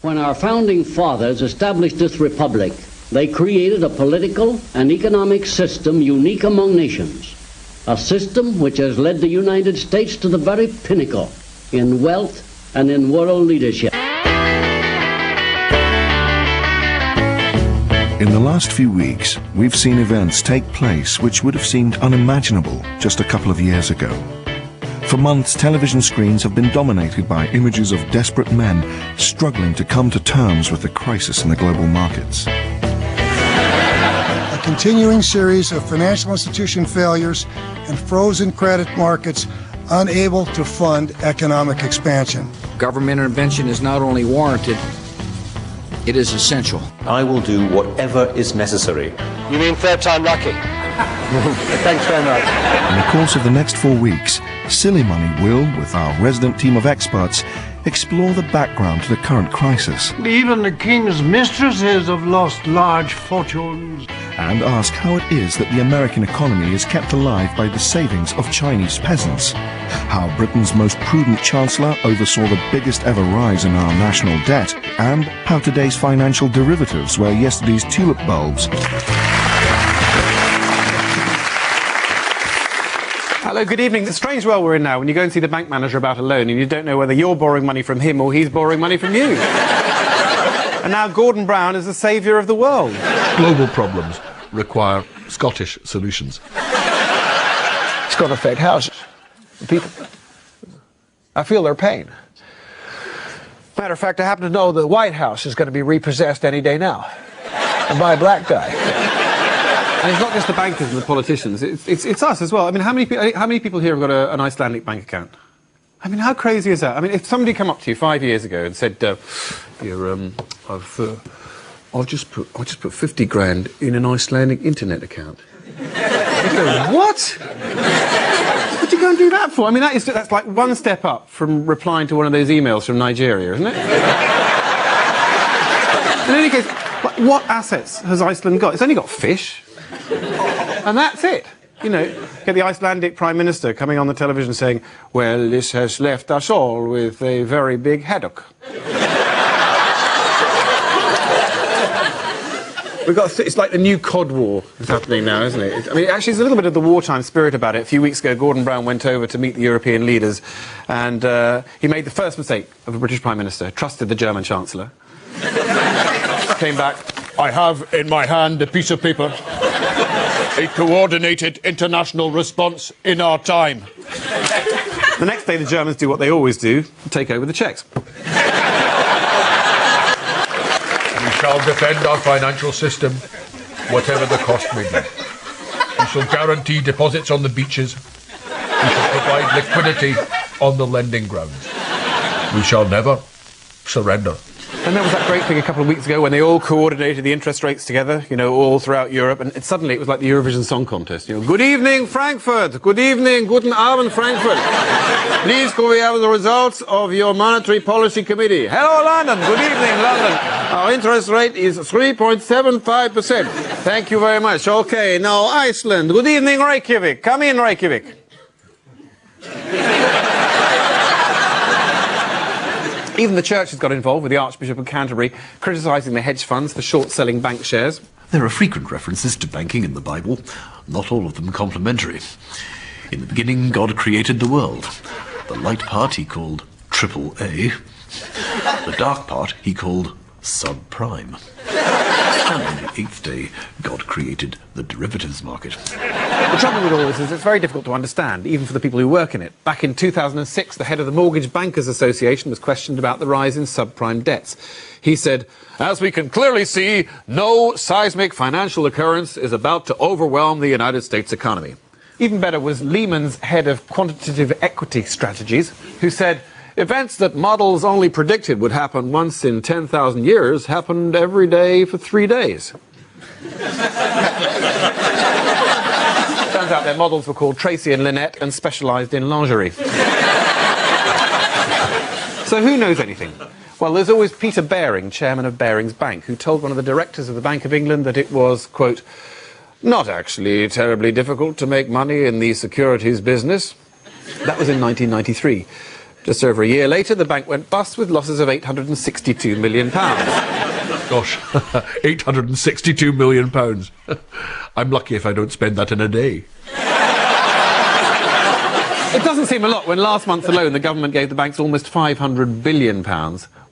When our founding fathers established this republic, they created a political and economic system unique among nations, a system which has led the United States to the very pinnacle in wealth and in world leadership. In the last few weeks, we've seen events take place which would have seemed unimaginable just a couple of years ago. For months, television screens have been dominated by images of desperate men struggling to come to terms with the crisis in the global markets. A continuing series of financial institution failures and frozen credit markets unable to fund economic expansion. Government intervention is not only warranted, it is essential. I will do whatever is necessary. You mean third time lucky? Thanks very much. In the course of the next 4 weeks, Silly Money will, with our resident team of experts, explore the background to the current crisis. Even the king's mistresses have lost large fortunes. And ask how it is that the American economy is kept alive by the savings of Chinese peasants. How Britain's most prudent chancellor oversaw the biggest ever rise in our national debt. And how today's financial derivatives were yesterday's tulip bulbs. Hello, good evening. It's a strange world we're in now when you go and see the bank manager about a loan and you don't know whether you're borrowing money from him or he's borrowing money from you. And now Gordon Brown is the saviour of the world. Global problems require Scottish solutions. It's going to affect houses. People, I feel their pain. Matter of fact, I happen to know the White House is going to be repossessed any day now. And by a black guy. And it's not just the bankers and the politicians, it's us as well. I mean, how many people here have got an Icelandic bank account? I mean, how crazy is that? I mean, if somebody came up to you 5 years ago and said, I've just put 50 grand in an Icelandic internet account. You go, what? What'd you go and do that for? I mean, that's like one step up from replying to one of those emails from Nigeria, isn't it? In any case, what assets has Iceland got? It's only got fish. And that's it. You know, get the Icelandic Prime Minister coming on the television saying, well, this has left us all with a very big headache. It's like the new Cod War is happening now, isn't it? I mean, actually, there's a little bit of the wartime spirit about it. A few weeks ago, Gordon Brown went over to meet the European leaders, and he made the first mistake of a British Prime Minister, trusted the German Chancellor. Came back, I have in my hand a piece of paper. A coordinated international response in our time. The next day, the Germans do what they always do, take over the Czechs. We shall defend our financial system, whatever the cost may be. We shall guarantee deposits on the beaches. We shall provide liquidity on the lending grounds. We shall never surrender. And there was that great thing a couple of weeks ago when they all coordinated the interest rates together, you know, all throughout Europe, and suddenly it was like the Eurovision Song Contest. You know, good evening, Frankfurt. Good evening, guten Abend, Frankfurt. Please, could we have the results of your monetary policy committee? Hello, London. Good evening, London. Our interest rate is 3.75%. Thank you very much. Okay, now Iceland. Good evening, Reykjavik. Come in, Reykjavik. Even the church has got involved, with the Archbishop of Canterbury criticising the hedge funds for short-selling bank shares. There are frequent references to banking in the Bible, not all of them complimentary. In the beginning, God created the world. The light part he called triple A. The dark part he called subprime. And on the eighth day, God created the derivatives market. The trouble with all this is it's very difficult to understand, even for the people who work in it. Back in 2006, the head of the Mortgage Bankers Association was questioned about the rise in subprime debts. He said, as we can clearly see, no seismic financial occurrence is about to overwhelm the United States economy. Even better was Lehman's head of quantitative equity strategies, who said, events that models only predicted would happen once in 10,000 years happened every day for 3 days. Turns out their models were called Tracy and Lynette and specialised in lingerie. So who knows anything? Well, there's always Peter Baring, chairman of Baring's Bank, who told one of the directors of the Bank of England that it was, quote, not actually terribly difficult to make money in the securities business. That was in 1993. Just over a year later, the bank went bust with losses of £862 million. Gosh, £862 million. I'm lucky if I don't spend that in a day. It doesn't seem a lot when last month alone the government gave the banks almost £500 billion,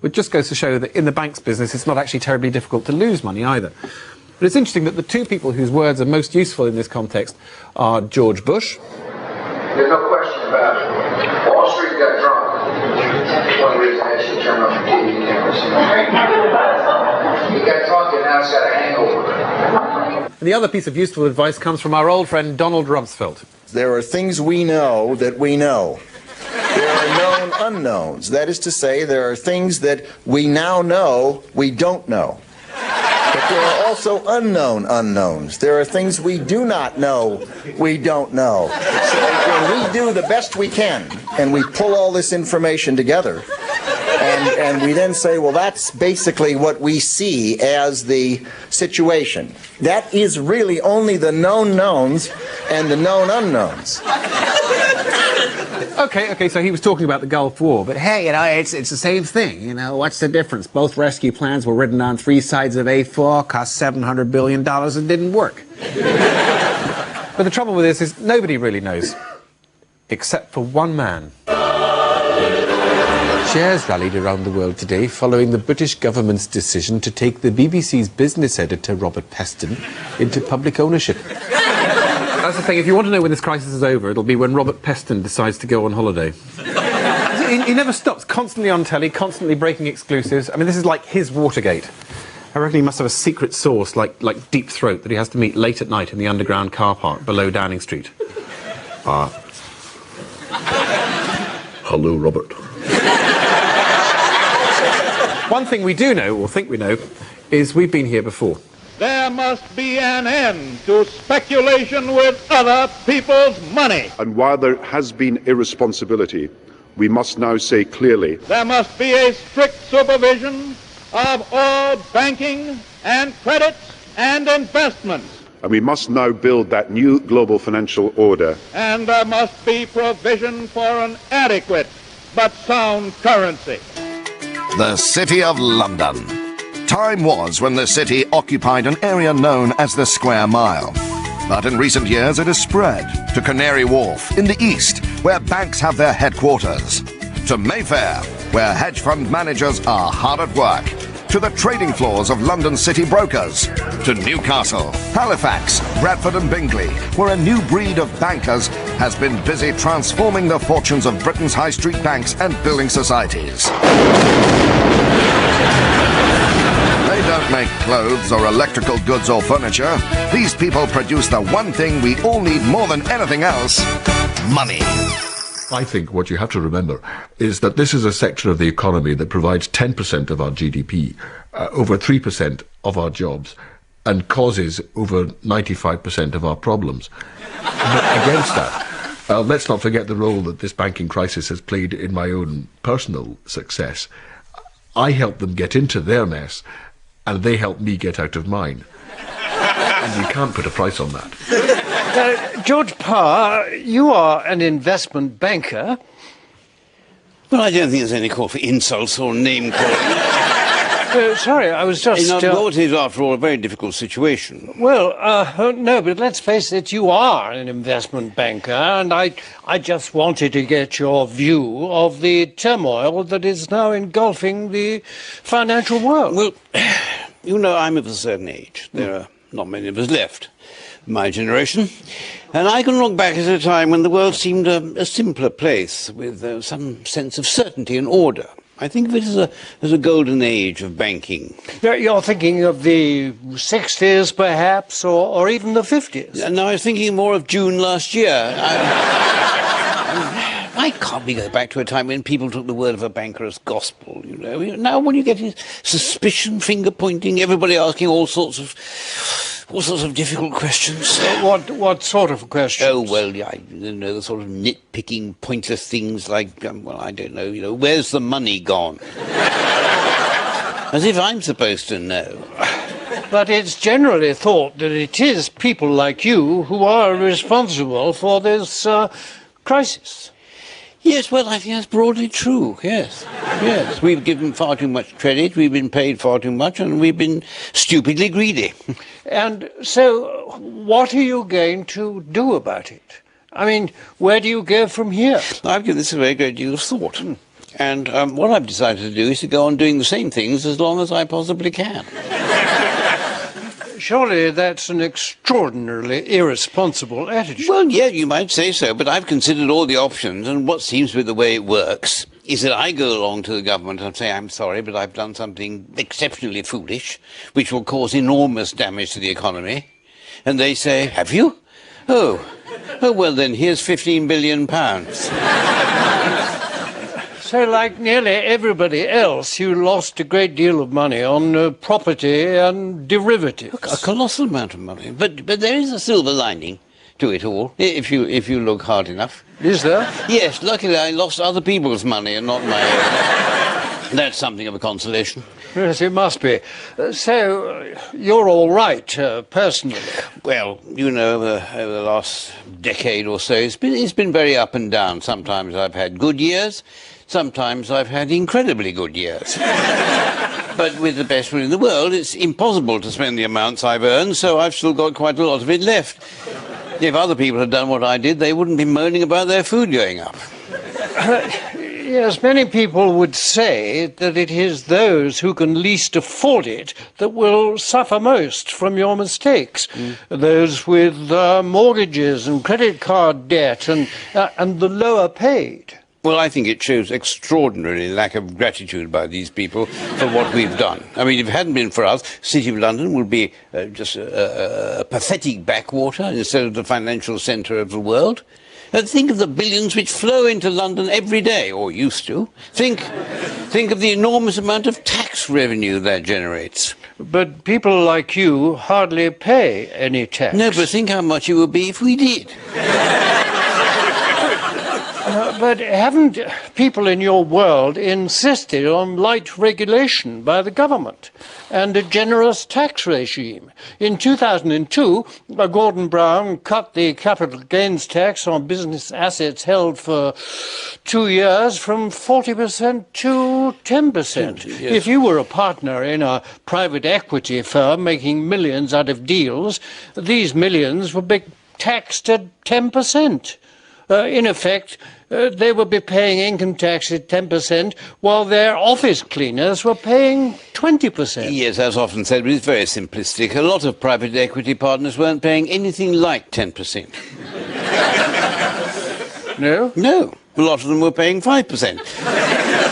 which just goes to show that in the banks business it's not actually terribly difficult to lose money either. But it's interesting that the two people whose words are most useful in this context are George Bush. There's no question about it. Wall Street got drunk. One reason I should turn off the TV cameras. He got drunk and now he's got a hangover. And the other piece of useful advice comes from our old friend Donald Rumsfeld. There are things we know that we know. There are known unknowns. That is to say, there are things that we now know we don't know. But there are also unknown unknowns. There are things we do not know we don't know. So when we do the best we can, and we pull all this information together, and we then say, well, that's basically what we see as the situation. That is really only the known knowns and the known unknowns. Okay, so he was talking about the Gulf War, but hey, it's the same thing, what's the difference? Both rescue plans were written on 3 sides of A4, cost $700 billion and didn't work. But the trouble with this is nobody really knows, except for one man. Shares rallied around the world today following the British government's decision to take the BBC's business editor, Robert Peston, into public ownership. That's the thing, if you want to know when this crisis is over, it'll be when Robert Peston decides to go on holiday. He never stops, constantly on telly, constantly breaking exclusives. I mean, this is like his Watergate. I reckon he must have a secret source, like Deep Throat, that he has to meet late at night in the underground car park below Downing Street. Hello, Robert. One thing we do know, or think we know, is we've been here before. There must be an end to speculation with other people's money. And while there has been irresponsibility, we must now say clearly, there must be a strict supervision of all banking and credit and investments. And we must now build that new global financial order. And there must be provision for an adequate but sound currency. The City of London. Time was when the city occupied an area known as the Square Mile. But in recent years it has spread to Canary Wharf in the east, where banks have their headquarters, to Mayfair, where hedge fund managers are hard at work, to the trading floors of London city brokers, to Newcastle, Halifax, Bradford and Bingley, where a new breed of bankers has been busy transforming the fortunes of Britain's high street banks and building societies. They don't make clothes or electrical goods or furniture. These people produce the one thing we all need more than anything else: money. I think what you have to remember is that this is a sector of the economy that provides 10% of our GDP, over 3% of our jobs, and causes over 95% of our problems. Against that, let's not forget the role that this banking crisis has played in my own personal success. I helped them get into their mess, and they helped me get out of mine. And you can't put a price on that. George Parr, you are an investment banker. Well, I don't think there's any call for insults or name-calling. Sorry, I was just... What is, after all, a very difficult situation. Well, no, but let's face it, you are an investment banker, and I just wanted to get your view of the turmoil that is now engulfing the financial world. Well, I'm of a certain age. There are not many of us left, my generation. And I can look back at a time when the world seemed a simpler place, with some sense of certainty and order. I think of it as a golden age of banking. You're thinking of the 60s, perhaps, or even the 50s? No, I was thinking more of June last year. Why can't we go back to a time when people took the word of a banker as gospel, Now when you get suspicion, finger-pointing, everybody asking all sorts of difficult questions. What sort of questions? Oh, well, the sort of nitpicking, pointless things like, I don't know, where's the money gone? As if I'm supposed to know. But it's generally thought that it is people like you who are responsible for this crisis. Yes, well, I think that's broadly true, yes. Yes, we've given far too much credit, we've been paid far too much, and we've been stupidly greedy. And so, what are you going to do about it? I mean, where do you go from here? I've given this a very great deal of thought. And what I've decided to do is to go on doing the same things as long as I possibly can. Surely that's an extraordinarily irresponsible attitude. Well, yeah, you might say so, but I've considered all the options, and what seems to be the way it works is that I go along to the government and say, I'm sorry, but I've done something exceptionally foolish, which will cause enormous damage to the economy. And they say, have you? Oh, well then, here's £15 billion. So, like nearly everybody else, you lost a great deal of money on property and derivatives. A colossal amount of money. But there is a silver lining to it all, if you look hard enough. Is there? Yes, luckily I lost other people's money and not my own. That's something of a consolation. Yes, it must be. So, you're all right, personally? Well, you know, over the last decade or so, it's been very up and down. Sometimes I've had good years, sometimes I've had incredibly good years. But with the best will in the world, it's impossible to spend the amounts I've earned, so I've still got quite a lot of it left. If other people had done what I did, they wouldn't be moaning about their food going up. Yes, many people would say that it is those who can least afford it that will suffer most from your mistakes. Those with mortgages and credit card debt and the lower paid. Well, I think it shows extraordinary lack of gratitude by these people for what we've done. I mean, if it hadn't been for us, the City of London would be just a pathetic backwater instead of the financial centre of the world. And think of the billions which flow into London every day, or used to. Think of the enormous amount of tax revenue that generates. But people like you hardly pay any tax. No, but think how much it would be if we did. But haven't people in your world insisted on light regulation by the government and a generous tax regime? In 2002, Gordon Brown cut the capital gains tax on business assets held for 2 years from 40% to 10%. Yes. If you were a partner in a private equity firm making millions out of deals, these millions would be taxed at 10%. In effect, they would be paying income tax at 10%, while their office cleaners were paying 20%. Yes, as often said, but it's very simplistic. A lot of private equity partners weren't paying anything like 10%. No? No. A lot of them were paying 5%.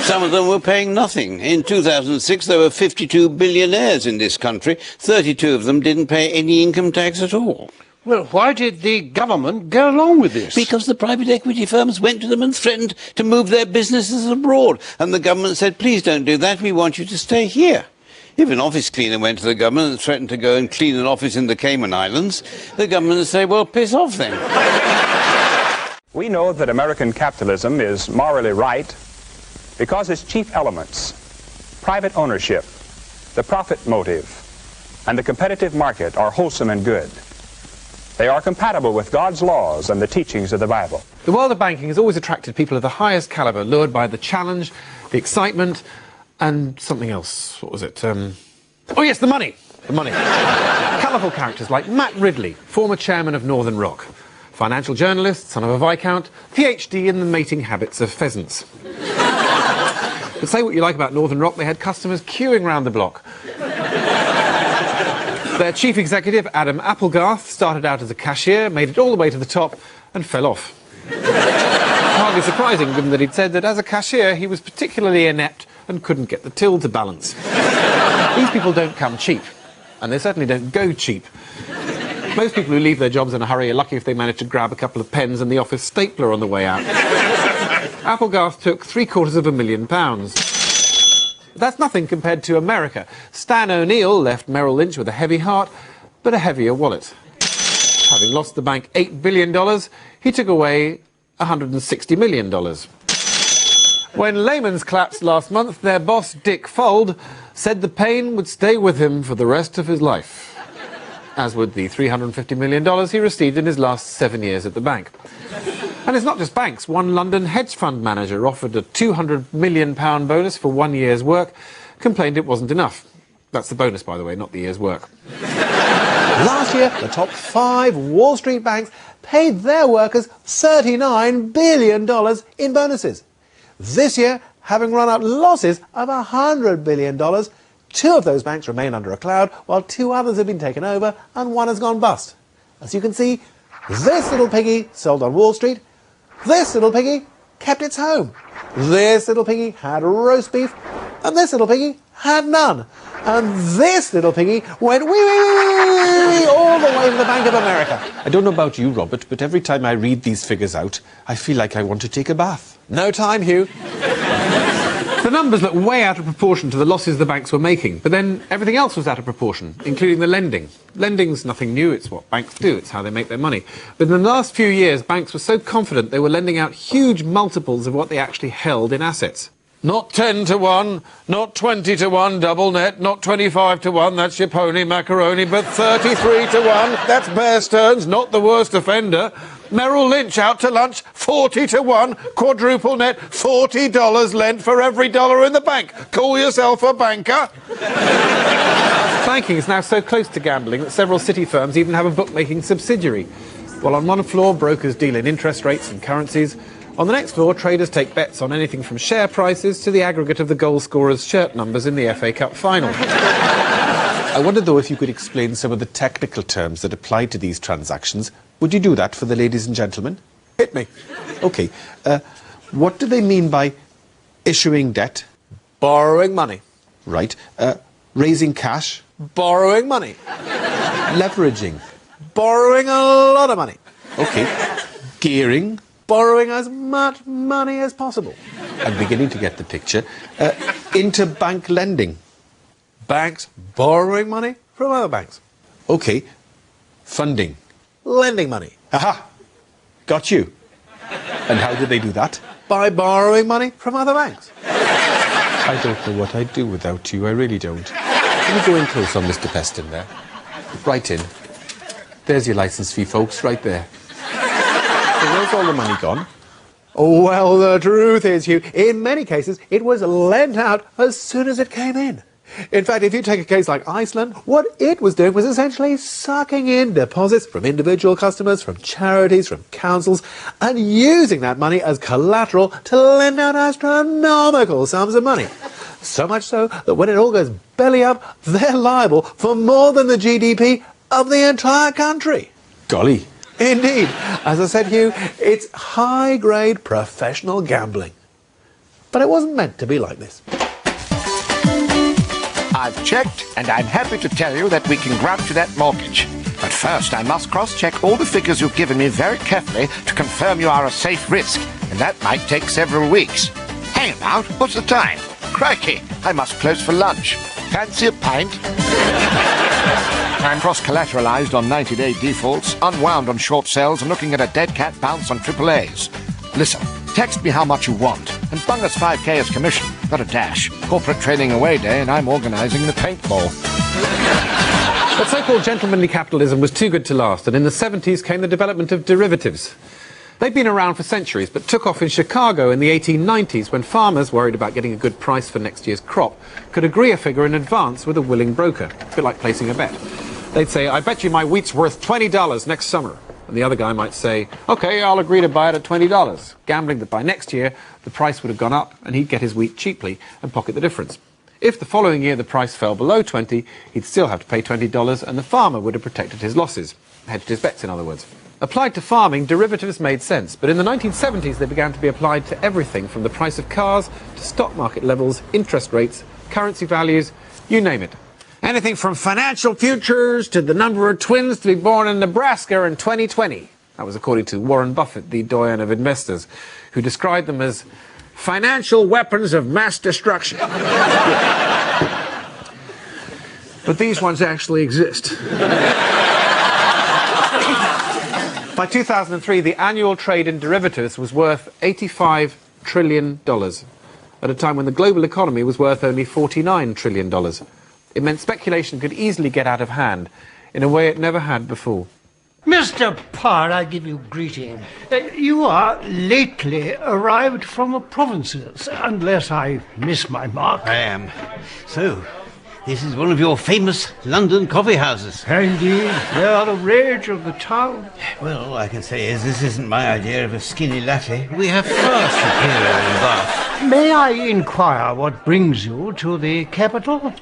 Some of them were paying nothing. In 2006, there were 52 billionaires in this country. 32 of them didn't pay any income tax at all. Well, why did the government go along with this? Because the private equity firms went to them and threatened to move their businesses abroad. And the government said, please don't do that, we want you to stay here. If an office cleaner went to the government and threatened to go and clean an office in the Cayman Islands, the government would say, well, piss off then. We know that American capitalism is morally right because its chief elements, private ownership, the profit motive, and the competitive market are wholesome and good. They are compatible with God's laws and the teachings of the Bible. The world of banking has always attracted people of the highest caliber, lured by the challenge, the excitement, and something else. What was it? Oh yes, the money. The money. Colourful characters like Matt Ridley, former chairman of Northern Rock, financial journalist, son of a Viscount, PhD in the mating habits of pheasants. But say what you like about Northern Rock, they had customers queuing round the block. Their chief executive, Adam Applegarth, started out as a cashier, made it all the way to the top, and fell off. Hardly surprising, given that he'd said that as a cashier he was particularly inept and couldn't get the till to balance. These people don't come cheap, and they certainly don't go cheap. Most people who leave their jobs in a hurry are lucky if they manage to grab a couple of pens and the office stapler on the way out. Applegarth took £750,000. That's nothing compared to America. Stan O'Neill left Merrill Lynch with a heavy heart, but a heavier wallet. Having lost the bank $8 billion, he took away $160 million. When Lehman's collapsed last month, their boss, Dick Fuld, said the pain would stay with him for the rest of his life, as would the $350 million he received in his last 7 years at the bank. And it's not just banks. One London hedge fund manager offered a £200 million bonus for 1 year's work, complained it wasn't enough. That's the bonus, by the way, not the year's work. Last year, the top 5 Wall Street banks paid their workers $39 billion in bonuses. This year, having run out losses of $100 billion, 2 of those banks remain under a cloud, while 2 others have been taken over and 1 has gone bust. As you can see, this little piggy sold on Wall Street, this little piggy kept its home, this little piggy had roast beef, and this little piggy had none. And this little piggy went wee all the way to the Bank of America. I don't know about you, Robert, but every time I read these figures out, I feel like I want to take a bath. No time, Hugh. The numbers look way out of proportion to the losses the banks were making, but then everything else was out of proportion, including the lending. Lending's nothing new, it's what banks do, it's how they make their money. But in the last few years, banks were so confident they were lending out huge multiples of what they actually held in assets. Not 10 to 1, not 20 to 1 double net, not 25 to 1, that's your pony macaroni, but 33 to 1, that's Bear Stearns, not the worst offender. Merrill Lynch out to lunch, 40 to 1, quadruple net, $40 lent for every dollar in the bank. Call yourself a banker. Banking is now so close to gambling that several city firms even have a bookmaking subsidiary. While on one floor, brokers deal in interest rates and currencies, on the next floor, traders take bets on anything from share prices to the aggregate of the goal scorers' shirt numbers in the FA Cup final. I wonder, though, if you could explain some of the technical terms that apply to these transactions. Would you do that for the ladies and gentlemen? Hit me. OK. What do they mean by issuing debt? Borrowing money. Right. Raising cash? Borrowing money. Leveraging? Borrowing a lot of money. OK. Gearing? Borrowing as much money as possible. I'm beginning to get the picture. Interbank lending. Banks borrowing money from other banks. OK. Funding. Lending money. Aha! Got you. And how do they do that? By borrowing money from other banks. I don't know what I'd do without you, I really don't. Can you go in close on Mr. Peston there? Right in. There's your licence fee, folks, right there. So where's all the money gone? Well, the truth is, Hugh, in many cases, it was lent out as soon as it came in. In fact, if you take a case like Iceland, what it was doing was essentially sucking in deposits from individual customers, from charities, from councils, and using that money as collateral to lend out astronomical sums of money. So much so that when it all goes belly up, they're liable for more than the GDP of the entire country. Golly. Indeed. As I said, Hugh, it's high-grade professional gambling. But it wasn't meant to be like this. I've checked, and I'm happy to tell you that we can grant you that mortgage. But first, I must cross-check all the figures you've given me very carefully to confirm you are a safe risk, and that might take several weeks. Hang about, what's the time? Crikey, I must close for lunch. Fancy a pint? I'm cross-collateralized on 90-day defaults, unwound on short sells, and looking at a dead cat bounce on AAAs. Listen, text me how much you want, and bung us 5k as commission. Got a dash. Corporate training away day, and I'm organising the paintball. But so-called gentlemanly capitalism was too good to last, and in the 70s came the development of derivatives. They'd been around for centuries, but took off in Chicago in the 1890s when farmers, worried about getting a good price for next year's crop, could agree a figure in advance with a willing broker, a bit like placing a bet. They'd say, I bet you my wheat's worth $20 next summer. And the other guy might say, OK, I'll agree to buy it at $20, gambling that by next year the price would have gone up and he'd get his wheat cheaply and pocket the difference. If the following year the price fell below 20, he'd still have to pay $20 and the farmer would have protected his losses, hedged his bets in other words. Applied to farming, derivatives made sense, but in the 1970s they began to be applied to everything from the price of cars to stock market levels, interest rates, currency values, you name it. Anything from financial futures to the number of twins to be born in Nebraska in 2020. That was according to Warren Buffett, the doyen of investors, who described them as financial weapons of mass destruction. But these ones actually exist. By 2003, the annual trade in derivatives was worth $85 trillion, at a time when the global economy was worth only $49 trillion. It meant speculation could easily get out of hand in a way it never had before. Mr. Parr, I give you greeting. You are lately arrived from the provinces, unless I miss my mark. I am. So, this is one of your famous London coffee houses. Indeed, they are the rage of the town. Well, all I can say is this isn't my idea of a skinny latte. We have far superior in Bath. May I inquire what brings you to the capital?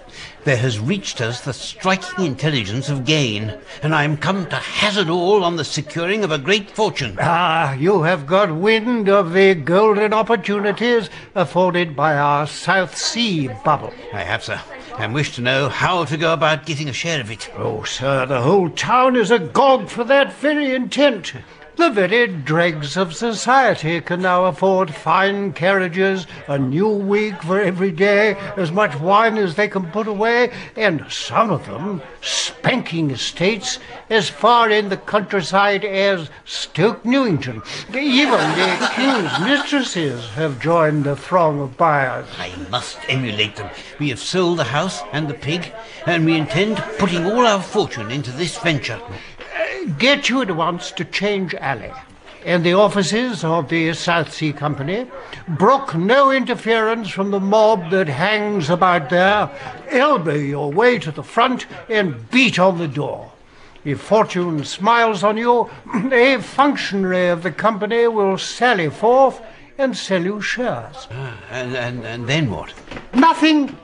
There has reached us the striking intelligence of gain, and I am come to hazard all on the securing of a great fortune. Ah, you have got wind of the golden opportunities afforded by our South Sea bubble. I have, sir, and wish to know how to go about getting a share of it. Oh, sir, the whole town is agog for that very intent. The very dregs of society can now afford fine carriages, a new wig for every day, as much wine as they can put away, and some of them spanking estates as far in the countryside as Stoke Newington. Even the king's mistresses have joined the throng of buyers. I must emulate them. We have sold the house and the pig, and we intend putting all our fortune into this venture. Get you at once to Change Alley and the offices of the South Sea Company. Brook no interference from the mob that hangs about there. Elbow your way to the front and beat on the door. If fortune smiles on you, a functionary of the company will sally forth and sell you shares. And then what? Nothing.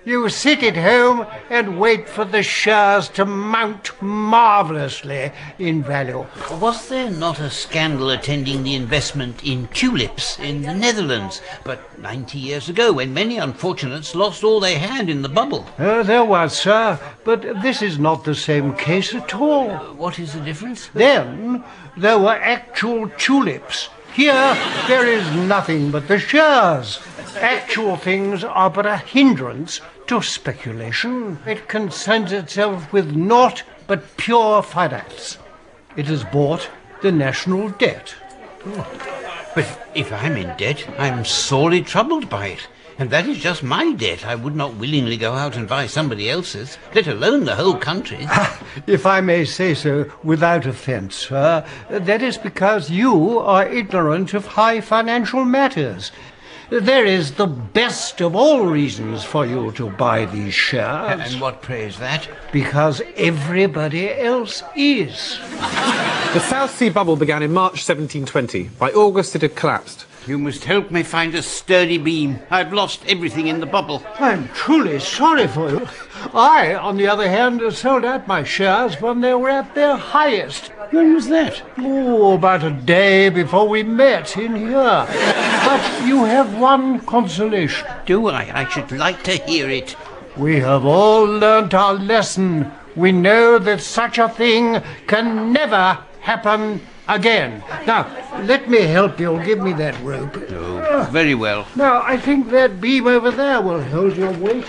You sit at home and wait for the shares to mount marvellously in value. Was there not a scandal attending the investment in tulips in the Netherlands, but 90 years ago, when many unfortunates lost all they had in the bubble? There was, sir, but this is not the same case at all. What is the difference? Then there were actual tulips. Here, there is nothing but the shares. Actual things are but a hindrance to speculation. It concerns itself with naught but pure finance. It has bought the national debt. But if I'm in debt, I'm sorely troubled by it. And that is just my debt. I would not willingly go out and buy somebody else's, let alone the whole country. If I may say so without offence, sir, that is because you are ignorant of high financial matters. There is the best of all reasons for you to buy these shares. And what, pray, is that? Because everybody else is. The South Sea bubble began in March 1720. By August it had collapsed. You must help me find a sturdy beam. I've lost everything in the bubble. I'm truly sorry for you. I, on the other hand, sold out my shares when they were at their highest. When was that? Oh, about a day before we met in here. But you have one consolation. Do I? I should like to hear it. We have all learnt our lesson. We know that such a thing can never happen again. Now, let me help you. Give me that rope. Oh, very well. Now, I think that beam over there will hold your weight.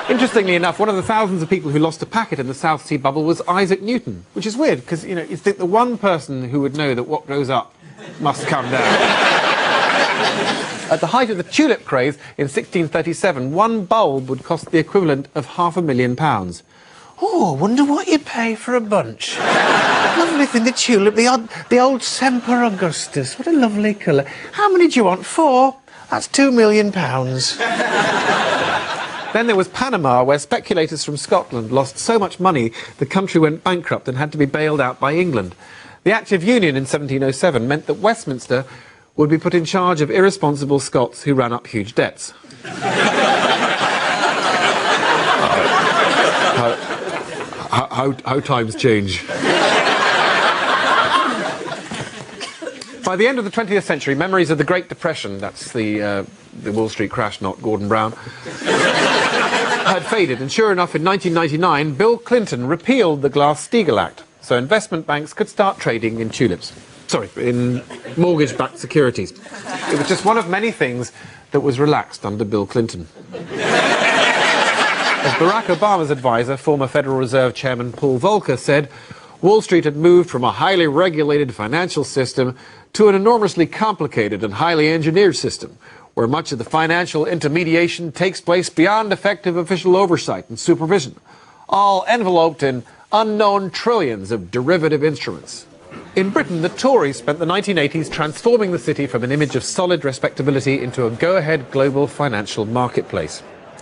Interestingly enough, one of the thousands of people who lost a packet in the South Sea bubble was Isaac Newton, which is weird, because, you think the one person who would know that what goes up must come down. At the height of the tulip craze in 1637, one bulb would cost the equivalent of £500,000. Oh, I wonder what you'd pay for a bunch. Lovely thing, the tulip, the old Semper Augustus. What a lovely colour. How many do you want? 4? That's £2 million. Then there was Panama, where speculators from Scotland lost so much money the country went bankrupt and had to be bailed out by England. The Act of Union in 1707 meant that Westminster would be put in charge of irresponsible Scots who ran up huge debts. How times change. By the end of the 20th century, memories of the Great Depression, that's the Wall Street crash, not Gordon Brown, had faded, and sure enough, in 1999, Bill Clinton repealed the Glass-Steagall Act, so investment banks could start trading in tulips. Sorry, in mortgage-backed securities. It was just one of many things that was relaxed under Bill Clinton. As Barack Obama's advisor, former Federal Reserve Chairman Paul Volcker, said, Wall Street had moved from a highly regulated financial system to an enormously complicated and highly engineered system, where much of the financial intermediation takes place beyond effective official oversight and supervision, all enveloped in unknown trillions of derivative instruments. In Britain, the Tories spent the 1980s transforming the city from an image of solid respectability into a go-ahead global financial marketplace.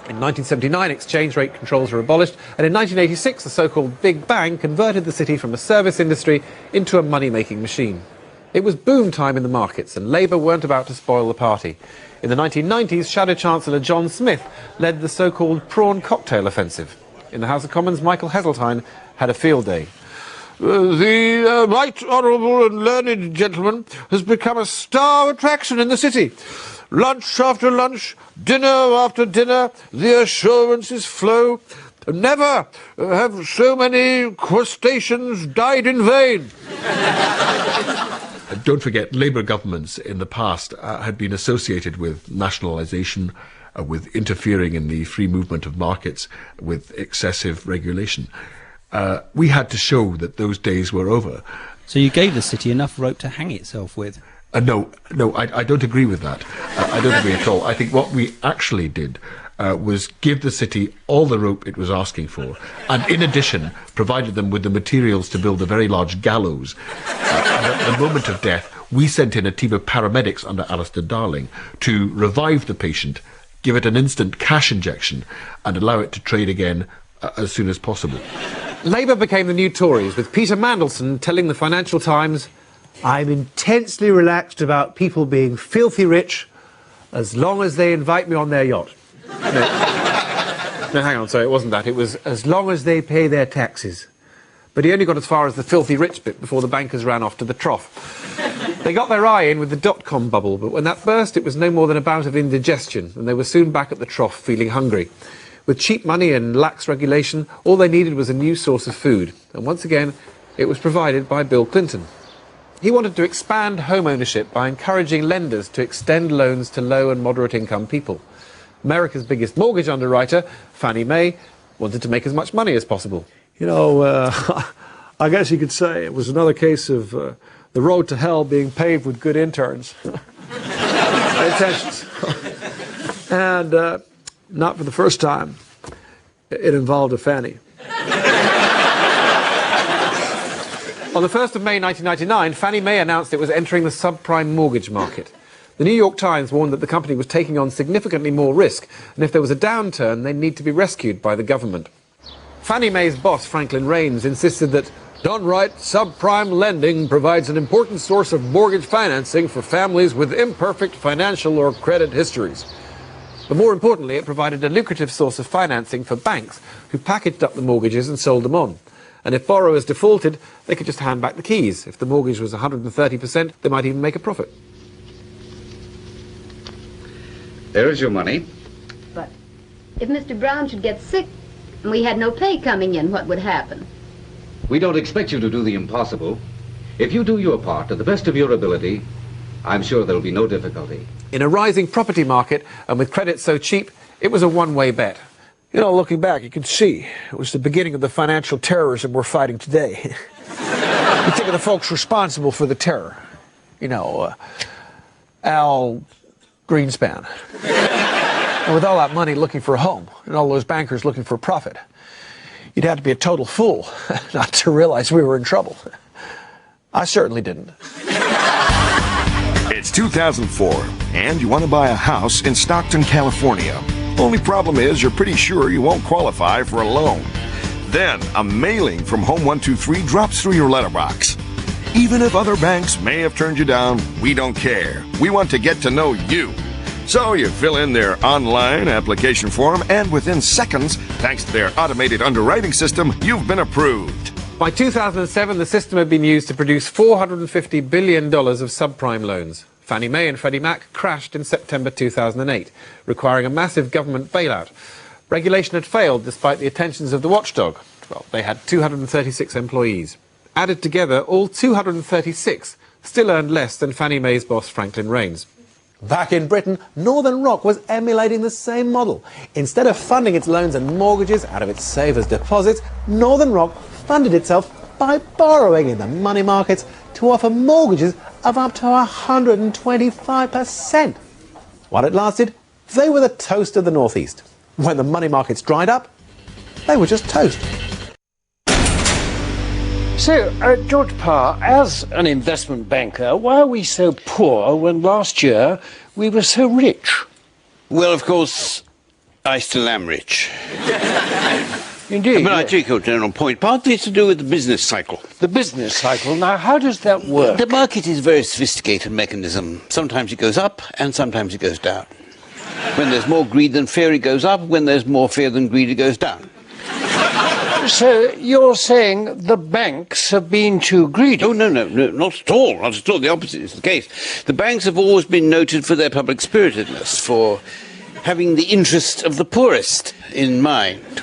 In 1979, exchange rate controls were abolished, and in 1986, the so-called Big Bang converted the city from a service industry into a money-making machine. It was boom time in the markets, and Labour weren't about to spoil the party. In the 1990s, Shadow Chancellor John Smith led the so-called prawn cocktail offensive. In the House of Commons, Michael Heseltine had a field day. The right honourable and learned gentleman has become a star attraction in the city. Lunch after lunch, dinner after dinner, the assurances flow. Never have so many crustaceans died in vain. Don't forget, Labour governments in the past had been associated with nationalisation, with interfering in the free movement of markets, with excessive regulation. We had to show that those days were over. So you gave the city enough rope to hang itself with? No, I don't agree with that. I don't agree at all. I think what we actually did was give the city all the rope it was asking for, and in addition provided them with the materials to build a very large gallows. And at the moment of death, we sent in a team of paramedics under Alistair Darling to revive the patient, give it an instant cash injection, and allow it to trade again as soon as possible. Labour became the new Tories, with Peter Mandelson telling the Financial Times, "I'm intensely relaxed about people being filthy rich as long as they invite me on their yacht." No, hang on, sorry, it wasn't that. It was as long as they pay their taxes. But he only got as far as the filthy rich bit before the bankers ran off to the trough. They got their eye in with the dot-com bubble, but when that burst, it was no more than a bout of indigestion, and they were soon back at the trough feeling hungry. With cheap money and lax regulation, all they needed was a new source of food. And once again, it was provided by Bill Clinton. He wanted to expand home ownership by encouraging lenders to extend loans to low and moderate income people. America's biggest mortgage underwriter, Fannie Mae, wanted to make as much money as possible. You know, I guess you could say it was another case of the road to hell being paved with good interns. Intentions. And not for the first time, it involved a Fannie. On the 1st of May 1999, Fannie Mae announced it was entering the subprime mortgage market. The New York Times warned that the company was taking on significantly more risk, and if there was a downturn, they'd need to be rescued by the government. Fannie Mae's boss, Franklin Raines, insisted that, done right, subprime lending provides an important source of mortgage financing for families with imperfect financial or credit histories. But more importantly, it provided a lucrative source of financing for banks who packaged up the mortgages and sold them on. And if borrowers defaulted, they could just hand back the keys. If the mortgage was 130%, they might even make a profit. There is your money. But if Mr. Brown should get sick and we had no pay coming in, what would happen? We don't expect you to do the impossible. If you do your part to the best of your ability, I'm sure there'll be no difficulty. In a rising property market, and with credit so cheap, it was a one-way bet. You know, looking back, you can see it was the beginning of the financial terrorism we're fighting today. You think of the folks responsible for the terror. You know, Al Greenspan. And with all that money looking for a home, and all those bankers looking for profit, you'd have to be a total fool not to realize we were in trouble. I certainly didn't. It's 2004, and you want to buy a house in Stockton, California. Only problem is you're pretty sure you won't qualify for a loan. Then a mailing from Home 123 drops through your letterbox. Even if other banks may have turned you down, we don't care. We want to get to know you. So you fill in their online application form, and within seconds, thanks to their automated underwriting system, you've been approved. By 2007, the system had been used to produce $450 billion of subprime loans. Fannie Mae and Freddie Mac crashed in September 2008, requiring a massive government bailout. Regulation had failed despite the attentions of the watchdog. Well, they had 236 employees. Added together, all 236 still earned less than Fannie Mae's boss, Franklin Raines. Back in Britain, Northern Rock was emulating the same model. Instead of funding its loans and mortgages out of its savers' deposits, Northern Rock funded itself by borrowing in the money markets to offer mortgages of up to 125%. While it lasted, they were the toast of the Northeast. When the money markets dried up, they were just toast. So, George Parr, as an investment banker, why are we so poor when last year we were so rich? Well, of course, I still am rich. Indeed. But I take your general point. Partly it's to do with the business cycle. The business cycle. Now, how does that work? The market is a very sophisticated mechanism. Sometimes it goes up and sometimes it goes down. When there's more greed than fear, it goes up. When there's more fear than greed, it goes down. So you're saying the banks have been too greedy? Oh, no, not at all. Not at all. The opposite is the case. The banks have always been noted for their public spiritedness, for having the interest of the poorest in mind.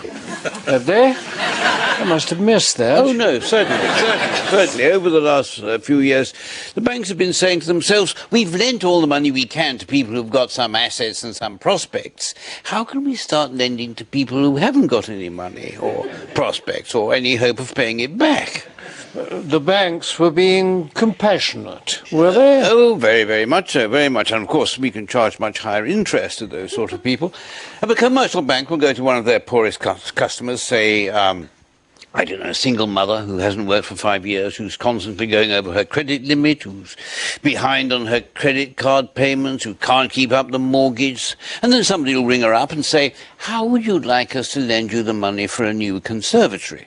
Have they? I must have missed that. Oh, no, certainly. Over the last few years, the banks have been saying to themselves, we've lent all the money we can to people who've got some assets and some prospects. How can we start lending to people who haven't got any money or prospects or any hope of paying it back? The banks were being compassionate, were they? Oh, very, very much so, very much. And of course, we can charge much higher interest to those sort of people. A commercial bank will go to one of their poorest customers, say, I don't know, a single mother who hasn't worked for 5 years, who's constantly going over her credit limit, who's behind on her credit card payments, who can't keep up the mortgage. And then somebody will ring her up and say, how would you like us to lend you the money for a new conservatory?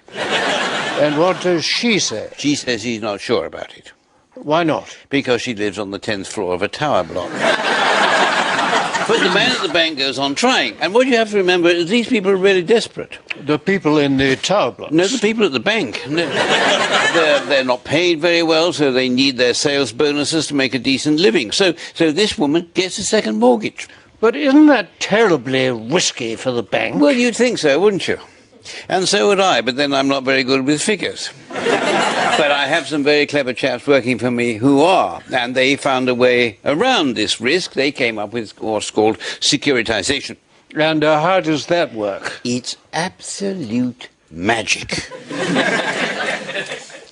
And what does she say? She says she's not sure about it. Why not? Because she lives on the 10th floor of a tower block. But the man at the bank goes on trying. And what you have to remember is these people are really desperate. The people in the tower blocks? No, the people at the bank. They're not paid very well, so they need their sales bonuses to make a decent living. So this woman gets a second mortgage. But isn't that terribly risky for the bank? Well, you'd think so, wouldn't you? And so would I, but then I'm not very good with figures. But I have some very clever chaps working for me who are, and they found a way around this risk. They came up with what's called securitization. And how does that work? It's absolute magic.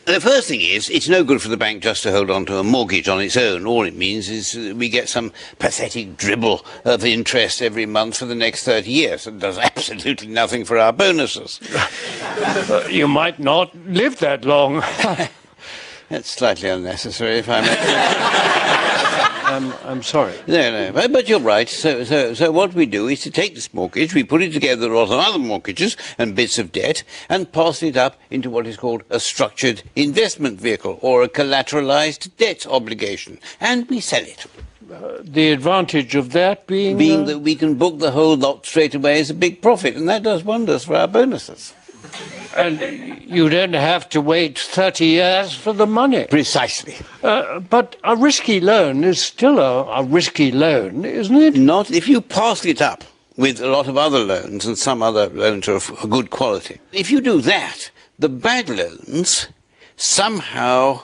The first thing is, it's no good for the bank just to hold on to a mortgage on its own. All it means is we get some pathetic dribble of interest every month for the next 30 years. It does absolutely nothing for our bonuses. You might not live that long. That's slightly unnecessary, if I may. I'm sorry. No, but you're right. So what we do is to take this mortgage, we put it together with lots of other mortgages and bits of debt, and pass it up into what is called a structured investment vehicle, or a collateralized debt obligation, and we sell it. The advantage of that being that we can book the whole lot straight away as a big profit, and that does wonders for our bonuses. And you don't have to wait 30 years for the money. Precisely. But a risky loan is still a risky loan, isn't it? Not if you pass it up with a lot of other loans, and some other loans are of good quality. If you do that, the bad loans somehow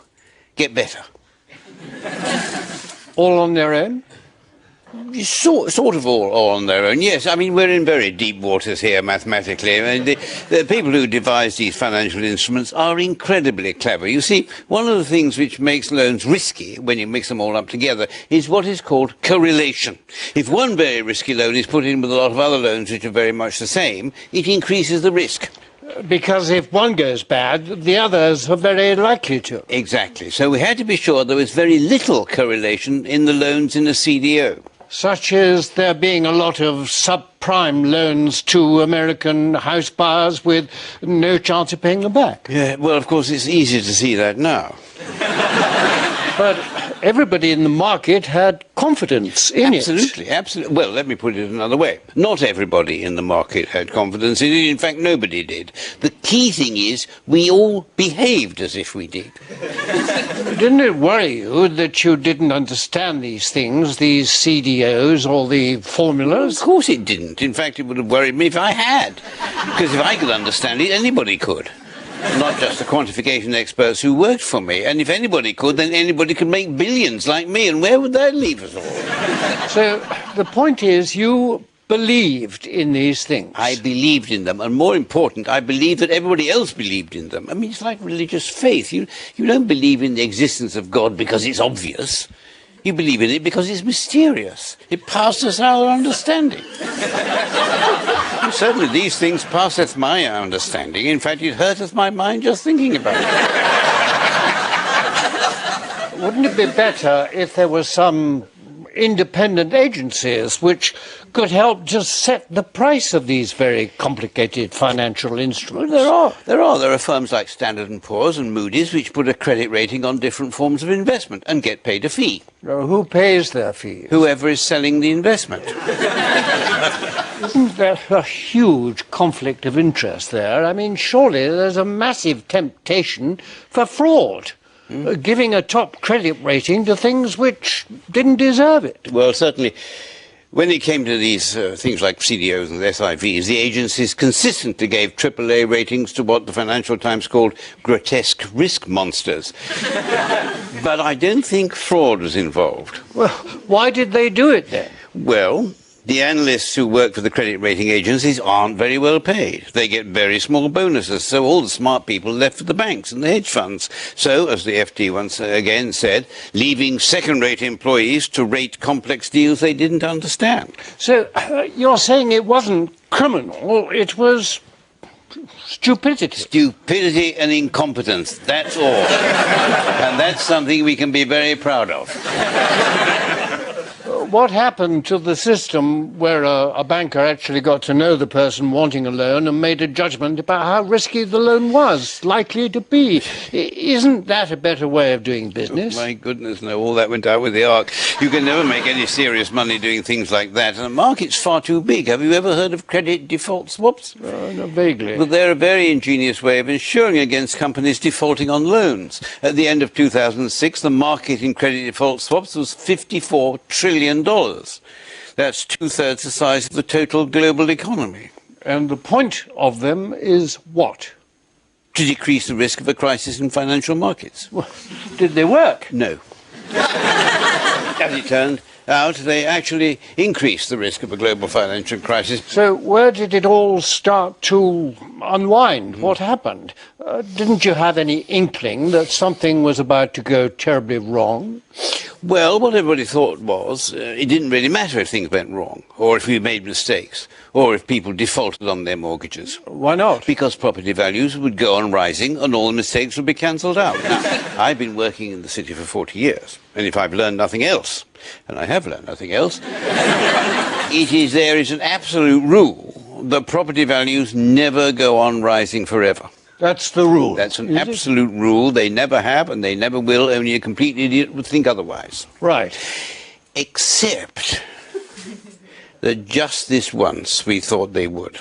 get better. All on their own? Sort of all on their own, yes. I mean, we're in very deep waters here, mathematically. I mean, the people who devise these financial instruments are incredibly clever. You see, one of the things which makes loans risky, when you mix them all up together, is what is called correlation. If one very risky loan is put in with a lot of other loans which are very much the same, it increases the risk. Because if one goes bad, the others are very likely to. Exactly. So we had to be sure there was very little correlation in the loans in a CDO. Such as there being a lot of subprime loans to American house buyers with no chance of paying them back. Yeah, well, of course, it's easier to see that now. But everybody in the market had confidence in it. Absolutely. Well, let me put it another way. Not everybody in the market had confidence in it. In fact, nobody did. The key thing is we all behaved as if we did. Didn't it worry you that you didn't understand these things, these CDOs, or the formulas? Of course it didn't. In fact, it would have worried me if I had. Because if I could understand it, anybody could. Not just the quantification experts who worked for me. And if anybody could, then anybody could make billions like me. And where would that leave us all? So the point is you believed in these things. I believed in them. And more important, I believed that everybody else believed in them. I mean, it's like religious faith. You don't believe in the existence of God because it's obvious. You believe in it because it's mysterious. It passes our understanding. Certainly these things passeth my understanding. In fact, it hurteth my mind just thinking about it. Wouldn't it be better if there were some independent agencies which could help just set the price of these very complicated financial instruments? There are firms like Standard & Poor's and Moody's which put a credit rating on different forms of investment and get paid a fee. Who pays their fee? Whoever is selling the investment. Isn't there a huge conflict of interest there? I mean, surely there's a massive temptation for fraud. Giving a top credit rating to things which didn't deserve it. Well, certainly, when it came to these things like CDOs and SIVs, the agencies consistently gave AAA ratings to what the Financial Times called grotesque risk monsters. But I don't think fraud was involved. Well, why did they do it then? Well, the analysts who work for the credit rating agencies aren't very well paid. They get very small bonuses, so all the smart people left for the banks and the hedge funds. So, as the FT once again said, leaving second-rate employees to rate complex deals they didn't understand. So, you're saying it wasn't criminal, it was stupidity. Stupidity and incompetence, that's all. And that's something we can be very proud of. What happened to the system where a banker actually got to know the person wanting a loan and made a judgment about how risky the loan was likely to be? Isn't that a better way of doing business? Oh, my goodness, no, all that went out with the ark. You can never make any serious money doing things like that, and the market's far too big. Have you ever heard of credit default swaps? No, vaguely. Well, they're a very ingenious way of insuring against companies defaulting on loans. At the end of 2006, the market in credit default swaps was $54 trillion. That's two-thirds the size of the total global economy. And the point of them is what? To decrease the risk of a crisis in financial markets. Well, did they work? No. As it turned out, they actually increased the risk of a global financial crisis. So where did it all start to unwind? What happened? Didn't you have any inkling that something was about to go terribly wrong? Well, what everybody thought was it didn't really matter if things went wrong, or if we made mistakes, or if people defaulted on their mortgages. Why not? Because property values would go on rising and all the mistakes would be cancelled out. Now, I've been working in the city for 40 years, and if I've learned nothing else, and I have learned nothing else, there is an absolute rule that property values never go on rising forever. That's the rule. That's an absolute rule. They never have and they never will. Only a complete idiot would think otherwise. Right. Except that just this once we thought they would.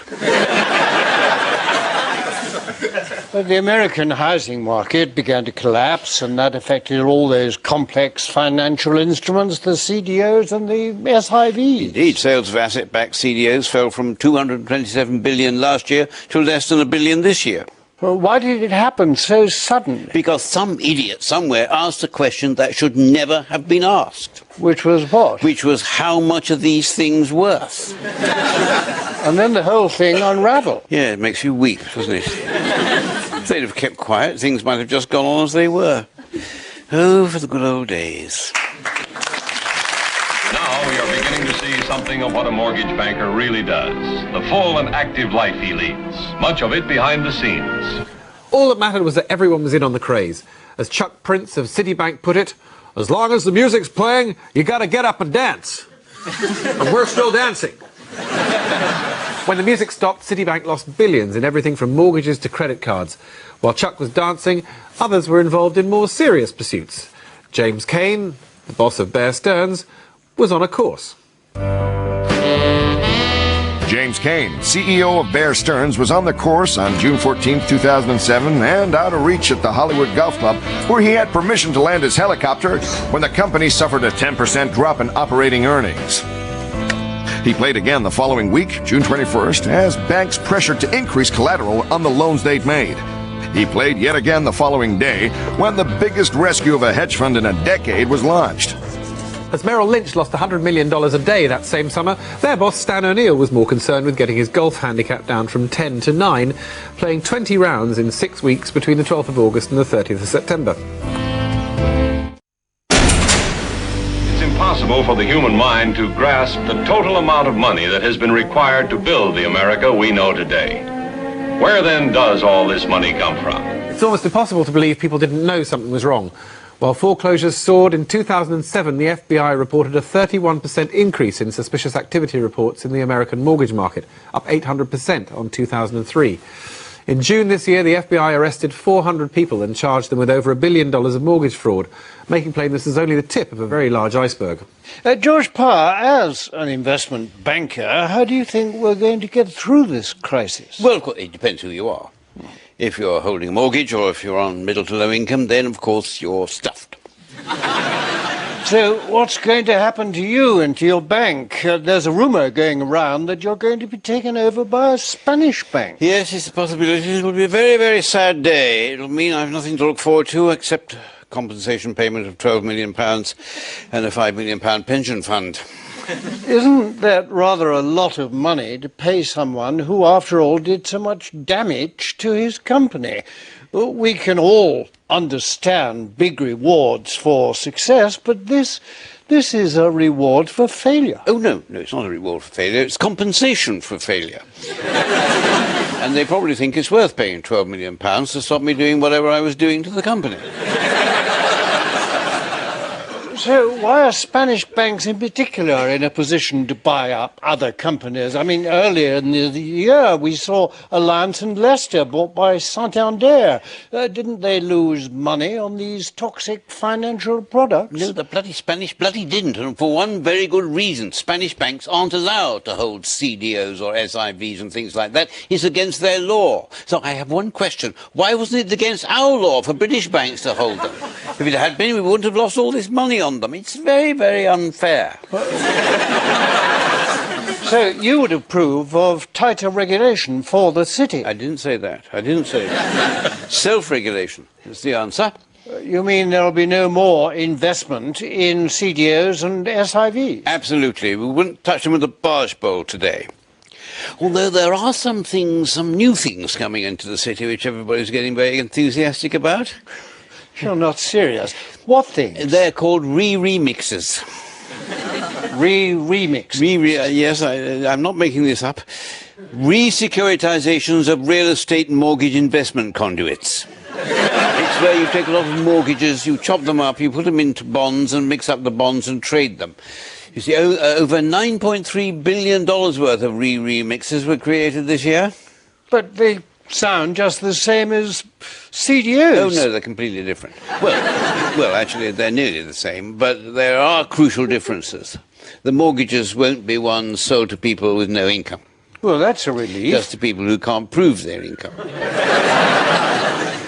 But the American housing market began to collapse, and that affected all those complex financial instruments, the CDOs and the SIVs. Indeed, sales of asset-backed CDOs fell from $227 billion last year to less than $1 billion this year. Well, why did it happen so suddenly? Because some idiot somewhere asked a question that should never have been asked. Which was what? Which was, how much are these things worth? And then the whole thing unraveled. Yeah, it makes you weep, doesn't it? If they'd have kept quiet, things might have just gone on as they were. Oh, for the good old days. Now we are beginning to see something of what a mortgage banker really does. The full and active life he leads. Much of it behind the scenes. All that mattered was that everyone was in on the craze. As Chuck Prince of Citibank put it, as long as the music's playing, you gotta get up and dance. And we're still dancing. When the music stopped, Citibank lost billions in everything from mortgages to credit cards. While Chuck was dancing, others were involved in more serious pursuits. James Cain, the boss of Bear Stearns, was on a course. James Cain, CEO of Bear Stearns, was on the course on June 14, 2007, and out of reach at the Hollywood Golf Club, where he had permission to land his helicopter when the company suffered a 10% drop in operating earnings. He played again the following week, June 21st, as banks pressured to increase collateral on the loans they'd made. He played yet again the following day when the biggest rescue of a hedge fund in a decade was launched. As Merrill Lynch lost $100 million a day that same summer, their boss Stan O'Neill was more concerned with getting his golf handicap down from 10 to 9, playing 20 rounds in 6 weeks between the 12th of August and the 30th of September. It's impossible for the human mind to grasp the total amount of money that has been required to build the America we know today. Where then does all this money come from? It's almost impossible to believe people didn't know something was wrong. While foreclosures soared in 2007, the FBI reported a 31% increase in suspicious activity reports in the American mortgage market, up 800% on 2003. In June this year, the FBI arrested 400 people and charged them with over $1 billion of mortgage fraud, making plain this is only the tip of a very large iceberg. George Parr, as an investment banker, how do you think we're going to get through this crisis? Well, it depends who you are. If you're holding a mortgage or if you're on middle to low income, then of course you're stuffed. So what's going to happen to you and to your bank? There's a rumour going around that you're going to be taken over by a Spanish bank. Yes, it's a possibility. It will be a very, very sad day. It'll mean I've nothing to look forward to except compensation payment of £12 million and a £5 million pension fund. Isn't that rather a lot of money to pay someone who, after all, did so much damage to his company? We can all understand big rewards for success, but this is a reward for failure. Oh, no, it's not a reward for failure. It's compensation for failure. And they probably think it's worth paying £12 million to stop me doing whatever I was doing to the company. So why are Spanish banks in particular in a position to buy up other companies? I mean, earlier in the year we saw Alliance and Leicester bought by Santander. Didn't they lose money on these toxic financial products? No, the bloody Spanish didn't, and for one very good reason. Spanish banks aren't allowed to hold CDOs or SIVs and things like that. It's against their law. So I have one question. Why wasn't it against our law for British banks to hold them? If it had been, we wouldn't have lost all this money on them. It's very, very unfair. So you would approve of tighter regulation for the city? I didn't say that. Self-regulation is the answer. You mean there'll be no more investment in CDOs and SIVs? Absolutely. We wouldn't touch them with a barge bowl today. Although there are some new things coming into the city which everybody's getting very enthusiastic about. You're not serious. What things? They're called remixes. Remix? Yes, I'm not making this up. Re-securitizations of real estate mortgage investment conduits. It's where you take a lot of mortgages, you chop them up, you put them into bonds and mix up the bonds and trade them. You see, over $9.3 billion worth of remixes were created this year. But they sound just the same as CDOs. Oh, no, they're completely different. Well, actually, they're nearly the same, but there are crucial differences. The mortgages won't be ones sold to people with no income. Well, that's a relief. Just to people who can't prove their income.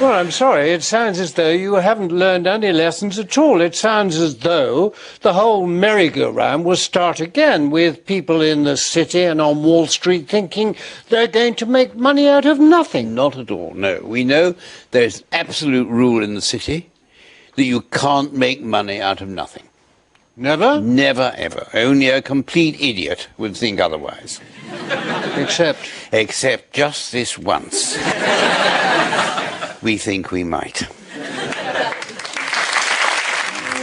Well, I'm sorry, it sounds as though you haven't learned any lessons at all. It sounds as though the whole merry-go-round will start again with people in the city and on Wall Street thinking they're going to make money out of nothing. Not at all, no. We know there's absolute rule in the city that you can't make money out of nothing. Never? Never, ever. Only a complete idiot would think otherwise. Except? Except just this once. We think we might.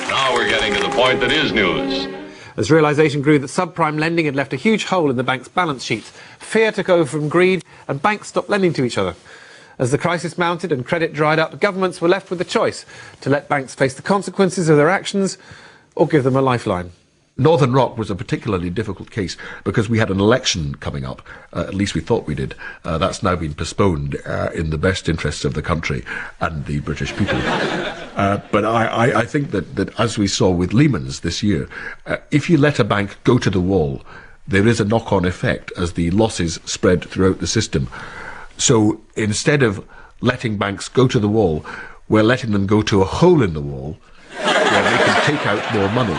Now we're getting to the point that is news. As realisation grew that subprime lending had left a huge hole in the bank's balance sheets, fear took over from greed and banks stopped lending to each other. As the crisis mounted and credit dried up, governments were left with the choice to let banks face the consequences of their actions or give them a lifeline. Northern Rock was a particularly difficult case because we had an election coming up, at least we thought we did. That's now been postponed in the best interests of the country and the British people. But I think that as we saw with Lehman's this year, if you let a bank go to the wall, there is a knock-on effect as the losses spread throughout the system. So instead of letting banks go to the wall, we're letting them go to a hole in the wall where they can take out more money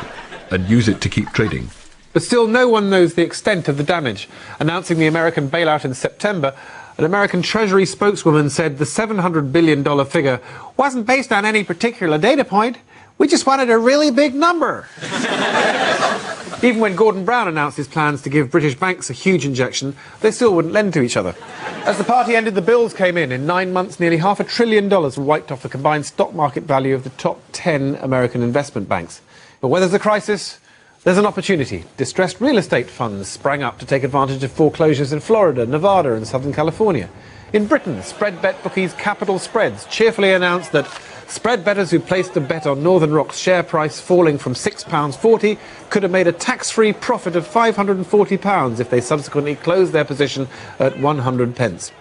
and use it to keep trading. But still, no one knows the extent of the damage. Announcing the American bailout in September, an American Treasury spokeswoman said the $700 billion figure wasn't based on any particular data point. We just wanted a really big number. Even when Gordon Brown announced his plans to give British banks a huge injection, they still wouldn't lend to each other. As the party ended, the bills came in. In 9 months, nearly $500 billion were wiped off the combined stock market value of the top 10 American investment banks. But where there's a crisis, there's an opportunity. Distressed real estate funds sprang up to take advantage of foreclosures in Florida, Nevada and Southern California. In Britain, spread bet bookies Capital Spreads cheerfully announced that spread bettors who placed a bet on Northern Rock's share price falling from £6.40 could have made a tax-free profit of £540 if they subsequently closed their position at 100 pence.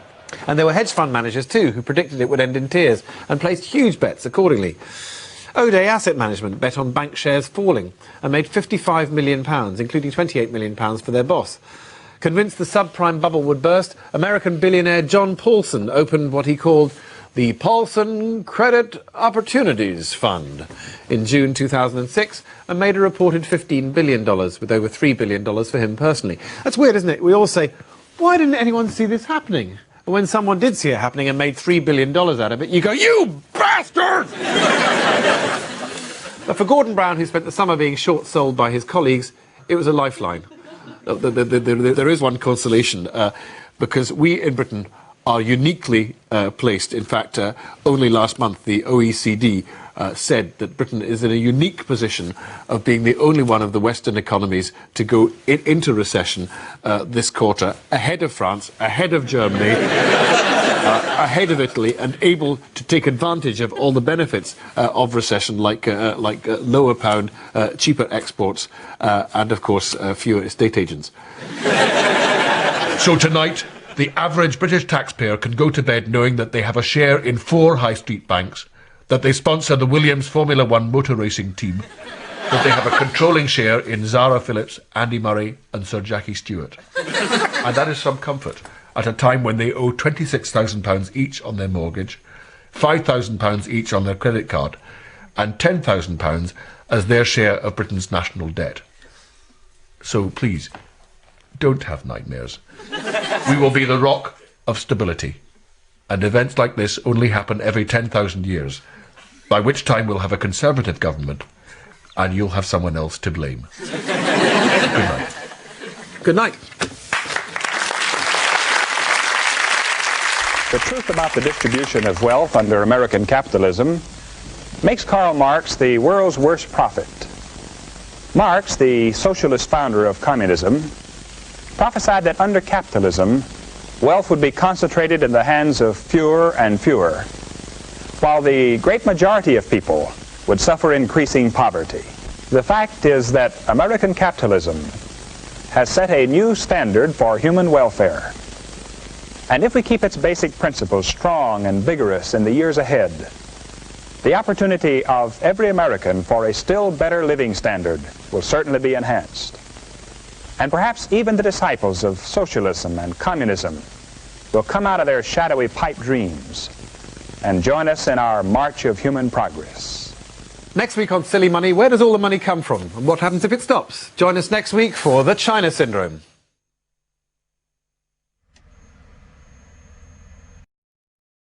And there were hedge fund managers too who predicted it would end in tears and placed huge bets accordingly. O'Day Asset Management bet on bank shares falling and made £55 million, including £28 million for their boss. Convinced the subprime bubble would burst, American billionaire John Paulson opened what he called the Paulson Credit Opportunities Fund in June 2006 and made a reported $15 billion, with over $3 billion for him personally. That's weird, isn't it? We all say, why didn't anyone see this happening? And when someone did see it happening and made $3 billion out of it, you go, you bastard! But for Gordon Brown, who spent the summer being short-sold by his colleagues, it was a lifeline. There is one consolation, because we in Britain are uniquely placed. In fact, only last month the OECD said that Britain is in a unique position of being the only one of the Western economies to go into recession this quarter, ahead of France, ahead of Germany, ahead of Italy, and able to take advantage of all the benefits of recession, like lower pound, cheaper exports, and of course fewer estate agents. So tonight, the average British taxpayer can go to bed knowing that they have a share in 4 high street banks, that they sponsor the Williams Formula One motor racing team, that they have a controlling share in Zara Phillips, Andy Murray and Sir Jackie Stewart. And that is some comfort at a time when they owe £26,000 each on their mortgage, £5,000 each on their credit card, and £10,000 as their share of Britain's national debt. So please, don't have nightmares. We will be the rock of stability, and events like this only happen every 10,000 years, by which time we'll have a Conservative government, and you'll have someone else to blame. Good night. Good night. The truth about the distribution of wealth under American capitalism makes Karl Marx the world's worst prophet. Marx, the socialist founder of communism, prophesied that under capitalism, wealth would be concentrated in the hands of fewer and fewer, while the great majority of people would suffer increasing poverty. The fact is that American capitalism has set a new standard for human welfare. And if we keep its basic principles strong and vigorous in the years ahead, the opportunity of every American for a still better living standard will certainly be enhanced. And perhaps even the disciples of socialism and communism will come out of their shadowy pipe dreams and join us in our march of human progress. Next week on Silly Money, where does all the money come from? And what happens if it stops? Join us next week for The China Syndrome.